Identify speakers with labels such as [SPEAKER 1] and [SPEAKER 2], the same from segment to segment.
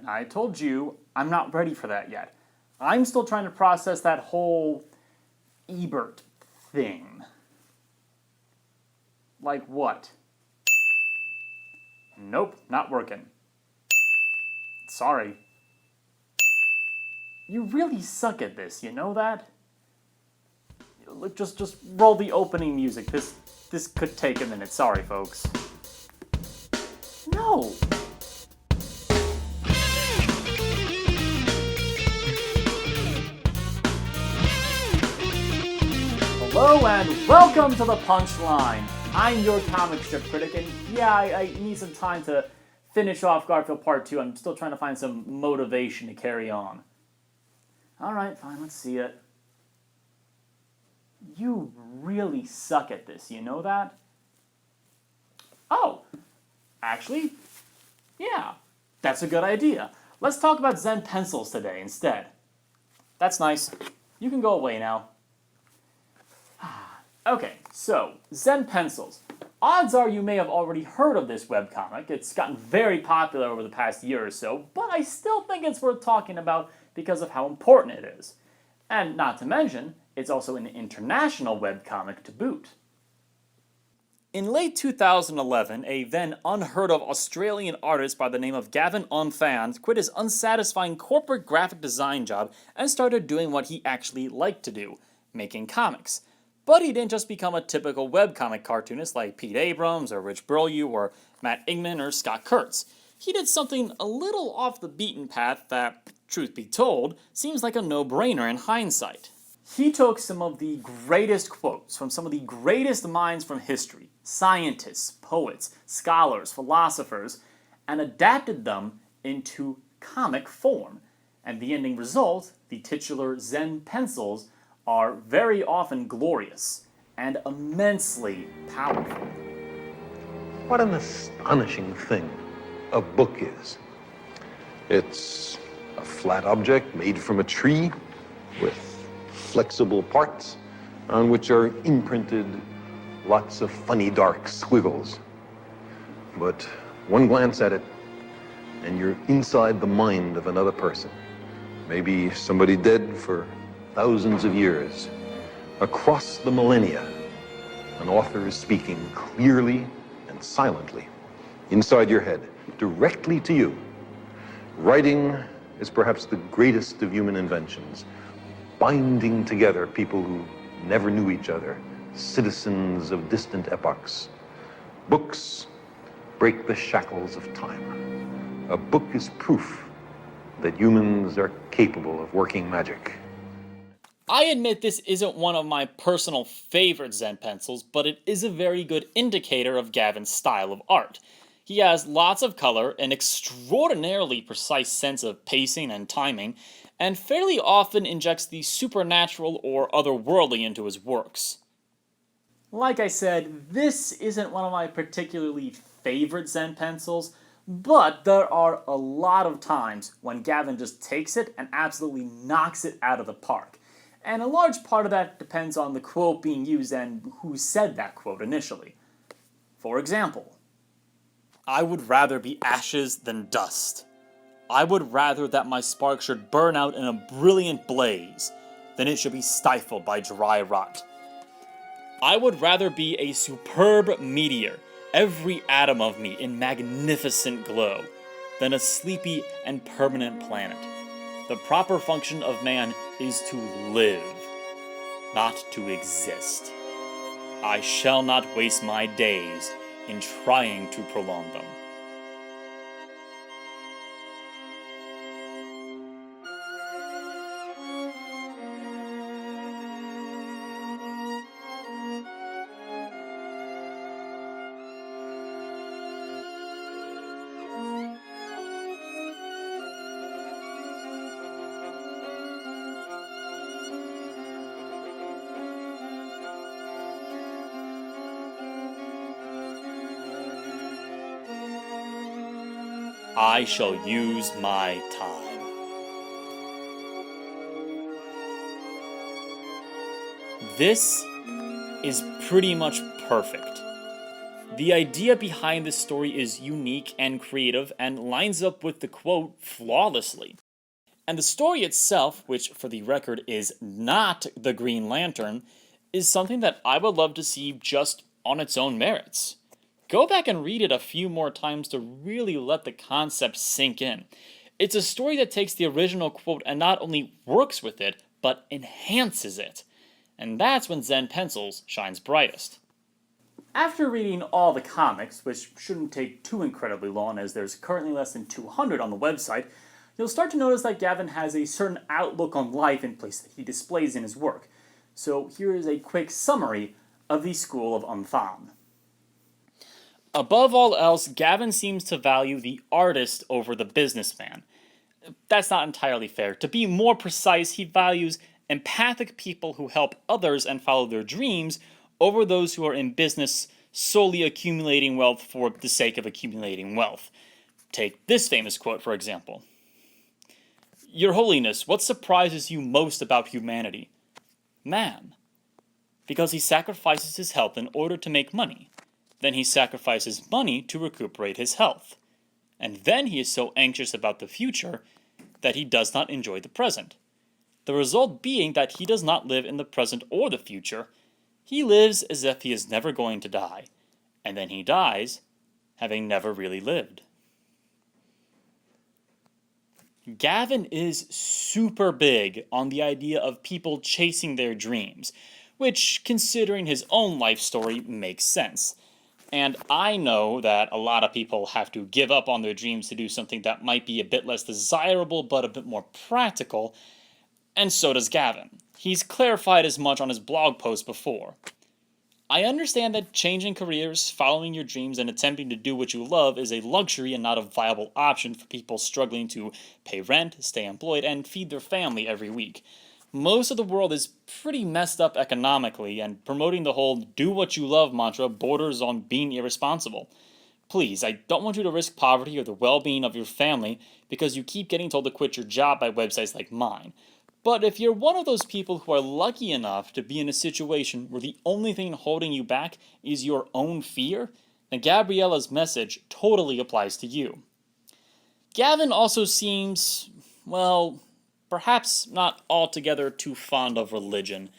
[SPEAKER 1] And I told you I'm not ready for that yet. I'm still trying to process that whole Ebert thing. Like what? Nope, not working. Sorry. You really suck at this, you know that? Look, just roll the opening music. This could take a minute. Sorry, folks. No. Hello and welcome to the Punchline. I'm your comic strip critic, and yeah, I need some time to finish off Garfield Part 2. I'm still trying to find some motivation to carry on. Alright, fine, let's see it. You really suck at this, you know that? Oh, actually, yeah, that's a good idea. Let's talk about Zen Pencils today instead. That's nice. You can go away now. Okay, so, Zen Pencils. Odds are you may have already heard of this webcomic. It's gotten very popular over the past year or so, but I still think it's worth talking about because of how important it is. And not to mention, it's also an international webcomic to boot. In late 2011, a then unheard-of Australian artist by the name of Gavin quit his unsatisfying corporate graphic design job and started doing what he actually liked to do, making comics. But he didn't just become a typical webcomic cartoonist like Pete Abrams or Rich Burlew or Matt Ingman or Scott Kurtz. He did something a little off the beaten path that, truth be told, seems like a no-brainer in hindsight. He took some of the greatest quotes from some of the greatest minds from history, scientists, poets, scholars, philosophers, and adapted them into comic form. And the ending result, the titular Zen Pencils, are very often glorious and immensely powerful.
[SPEAKER 2] What an astonishing thing a book is. It's a flat object made from a tree with flexible parts on which are imprinted lots of funny dark squiggles. But one glance at it and you're inside the mind of another person. Maybe somebody dead for thousands of years. Across the millennia, an author is speaking clearly and silently inside your head, directly to you. Writing is perhaps the greatest of human inventions, binding together people who never knew each other, citizens of distant epochs. Books break the shackles of time. A book is proof that humans are capable of working magic.
[SPEAKER 1] I admit this isn't one of my personal favorite Zen Pencils, but it is a very good indicator of Gavin's style of art. He has lots of color, an extraordinarily precise sense of pacing and timing, and fairly often injects the supernatural or otherworldly into his works. Like I said, this isn't one of my particularly favorite Zen Pencils, but there are a lot of times when Gavin just takes it and absolutely knocks it out of the park. And a large part of that depends on the quote being used and who said that quote initially. For example, I would rather be ashes than dust. I would rather that my spark should burn out in a brilliant blaze than it should be stifled by dry rot. I would rather be a superb meteor, every atom of me in magnificent glow, than a sleepy and permanent planet. The proper function of man is to live, not to exist. I shall not waste my days in trying to prolong them. I shall use my time. This is pretty much perfect. The idea behind this story is unique and creative and lines up with the quote flawlessly. And the story itself, which for the record is not the Green Lantern, is something that I would love to see just on its own merits. Go back and read it a few more times to really let the concept sink in. It's a story that takes the original quote and not only works with it, but enhances it. And that's when Zen Pencils shines brightest. After reading all the comics, which shouldn't take too incredibly long as there's currently less than 200 on the website, you'll start to notice that Gavin has a certain outlook on life in place that he displays in his work. So here is a quick summary of the School of Unthan. Above all else, Gavin seems to value the artist over the businessman. That's not entirely fair. To be more precise, he values empathic people who help others and follow their dreams over those who are in business solely accumulating wealth for the sake of accumulating wealth. Take this famous quote, for example. Your Holiness, what surprises you most about humanity? Man. Because he sacrifices his health in order to make money. Then he sacrifices money to recuperate his health. And then he is so anxious about the future that he does not enjoy the present. The result being that he does not live in the present or the future. He lives as if he is never going to die. And then he dies, having never really lived. Gavin is super big on the idea of people chasing their dreams, which, considering his own life story, makes sense. And I know that a lot of people have to give up on their dreams to do something that might be a bit less desirable but a bit more practical, and so does Gavin. He's clarified as much on his blog post before. I understand that changing careers, following your dreams, and attempting to do what you love is a luxury and not a viable option for people struggling to pay rent, stay employed, and feed their family every week. Most of the world is pretty messed up economically, and promoting the whole do what you love mantra borders on being irresponsible. Please, I don't want you to risk poverty or the well-being of your family because you keep getting told to quit your job by websites like mine. But if you're one of those people who are lucky enough to be in a situation where the only thing holding you back is your own fear, then Gabriella's message totally applies to you. Gavin also seems, well, perhaps not altogether too fond of religion,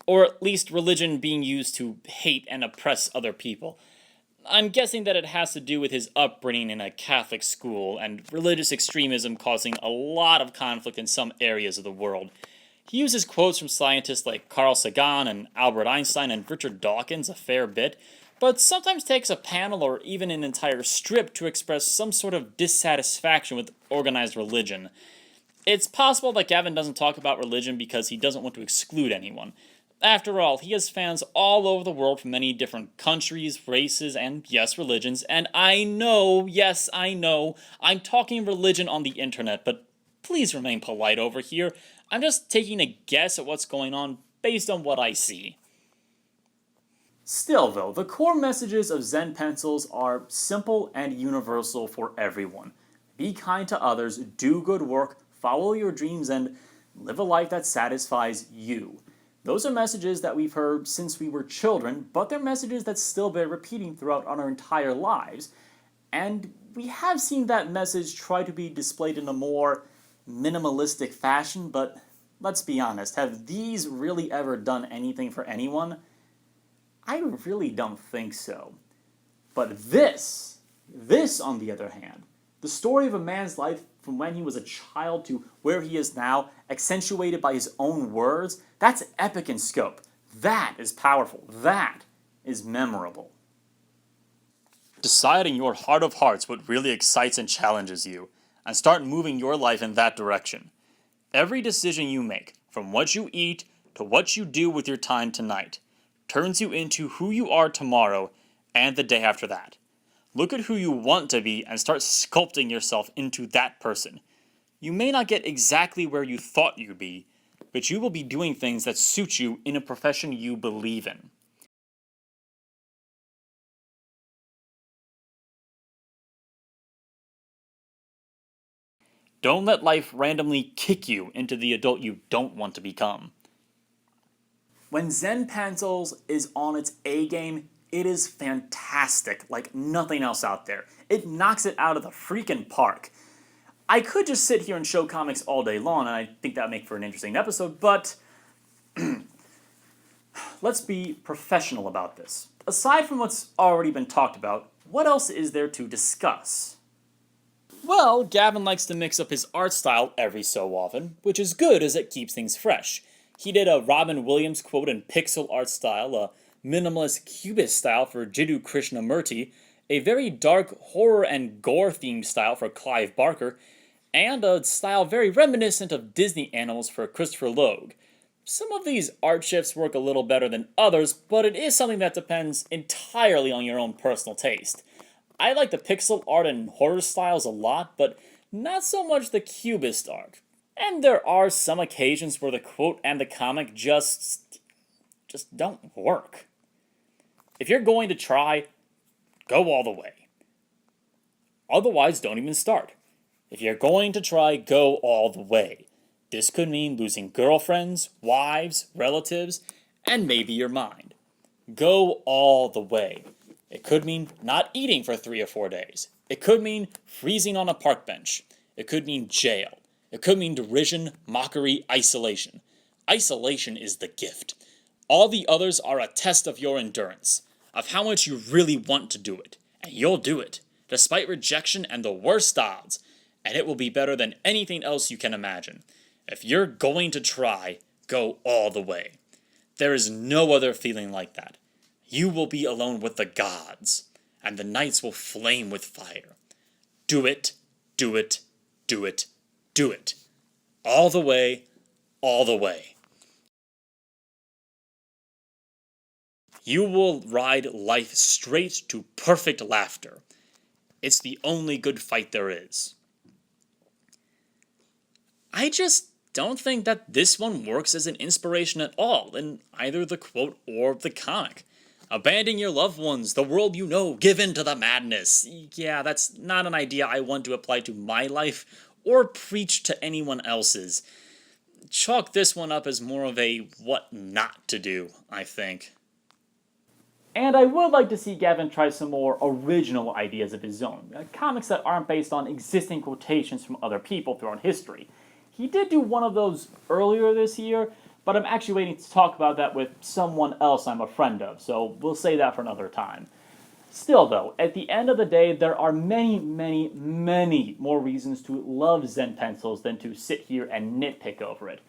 [SPEAKER 1] or at least religion being used to hate and oppress other people. I'm guessing that it has to do with his upbringing in a Catholic school and religious extremism causing a lot of conflict in some areas of the world. He uses quotes from scientists like Carl Sagan and Albert Einstein and Richard Dawkins a fair bit, but sometimes takes a panel or even an entire strip to express some sort of dissatisfaction with organized religion. It's possible that Gavin doesn't talk about religion because he doesn't want to exclude anyone. After all, he has fans all over the world from many different countries, races, and yes, religions. And I know, yes, I know, I'm talking religion on the internet, but please remain polite over here. I'm just taking a guess at what's going on based on what I see. Still, though, the core messages of Zen Pencils are simple and universal for everyone. Be kind to others, do good work, follow your dreams, and live a life that satisfies you. Those are messages that we've heard since we were children, but they're messages that still bear repeating throughout our entire lives. And we have seen that message try to be displayed in a more minimalistic fashion, but let's be honest, have these really ever done anything for anyone? I really don't think so. But this on the other hand, the story of a man's life from when he was a child to where he is now, accentuated by his own words, that's epic in scope. That is powerful. That is memorable. Decide in your heart of hearts what really excites and challenges you, and start moving your life in that direction. Every decision you make, from what you eat to what you do with your time tonight, turns you into who you are tomorrow and the day after that. Look at who you want to be and start sculpting yourself into that person. You may not get exactly where you thought you'd be, but you will be doing things that suit you in a profession you believe in. Don't let life randomly kick you into the adult you don't want to become. When Zen Pencils is on its A game, It is fantastic, like nothing else out there. It knocks it out of the freaking park. I could just sit here and show comics all day long, and I think that would make for an interesting episode, but let's be professional about this. Aside from what's already been talked about, what else is there to discuss? Well, Gavin likes to mix up his art style every so often, which is good as it keeps things fresh. He did a Robin Williams quote in pixel art style, a minimalist cubist style for Jiddu Krishnamurti, a very dark horror and gore themed style for Clive Barker, and a style very reminiscent of Disney animals for Christopher Logue. Some of these art shifts work a little better than others, but it is something that depends entirely on your own personal taste. I like the pixel art and horror styles a lot, but not so much the cubist art. And there are some occasions where the quote and the comic just don't work. If you're going to try, go all the way. Otherwise, don't even start. If you're going to try, go all the way. This could mean losing girlfriends, wives, relatives, and maybe your mind. Go all the way. It could mean not eating for 3 or 4 days. It could mean freezing on a park bench. It could mean jail. It could mean derision, mockery, isolation. Isolation is the gift. All the others are a test of your endurance, of how much you really want to do it. And you'll do it, despite rejection and the worst odds. And it will be better than anything else you can imagine. If you're going to try, go all the way. There is no other feeling like that. You will be alone with the gods, and the nights will flame with fire. Do it, do it, do it, do it. All the way, all the way. You will ride life straight to perfect laughter. It's the only good fight there is. I just don't think that this one works as an inspiration at all in either the quote or the comic. Abandon your loved ones, the world you know, give in to the madness. Yeah, that's not an idea I want to apply to my life or preach to anyone else's. Chalk this one up as more of a what not to do, I think. And I would like to see Gavin try some more original ideas of his own, comics that aren't based on existing quotations from other people throughout history. He did do one of those earlier this year, but I'm actually waiting to talk about that with someone else I'm a friend of, so we'll save that for another time. Still though, at the end of the day, there are many, many, many more reasons to love Zen Pencils than to sit here and nitpick over it.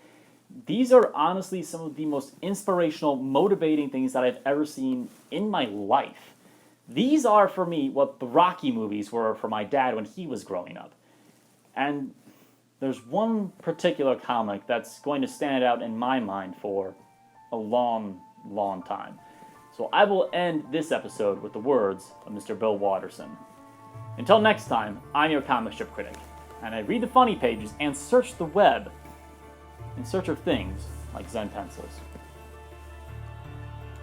[SPEAKER 1] These are honestly some of the most inspirational, motivating things that I've ever seen in my life. These are, for me, what the Rocky movies were for my dad when he was growing up. And there's one particular comic that's going to stand out in my mind for a long, long time. So I will end this episode with the words of Mr. Bill Watterson. Until next time, I'm your comic strip critic, and I read the funny pages and search the web in search of things like Zen Pencils.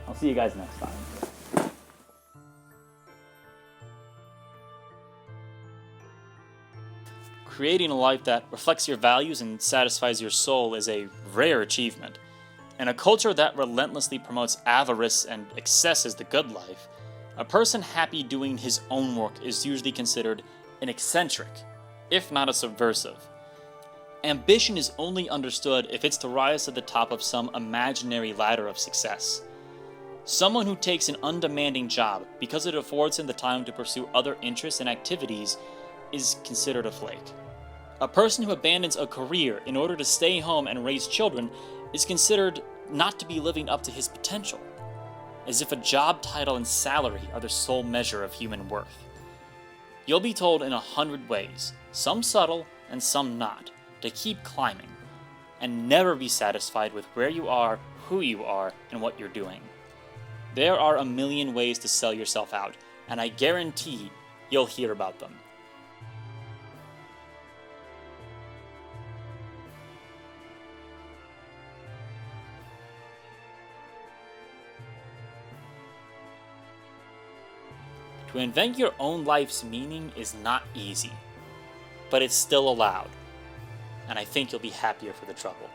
[SPEAKER 1] I'll see you guys next time. Creating a life that reflects your values and satisfies your soul is a rare achievement. In a culture that relentlessly promotes avarice and excess as the good life, a person happy doing his own work is usually considered an eccentric, if not a subversive. Ambition is only understood if it's to rise to the top of some imaginary ladder of success. Someone who takes an undemanding job because it affords him the time to pursue other interests and activities is considered a flake. A person who abandons a career in order to stay home and raise children is considered not to be living up to his potential, as if a job title and salary are the sole measure of human worth. You'll be told in 100 ways, some subtle and some not, to keep climbing, and never be satisfied with where you are, who you are, and what you're doing. There are a million ways to sell yourself out, and I guarantee you'll hear about them. To invent your own life's meaning is not easy, but it's still allowed, and I think you'll be happier for the trouble.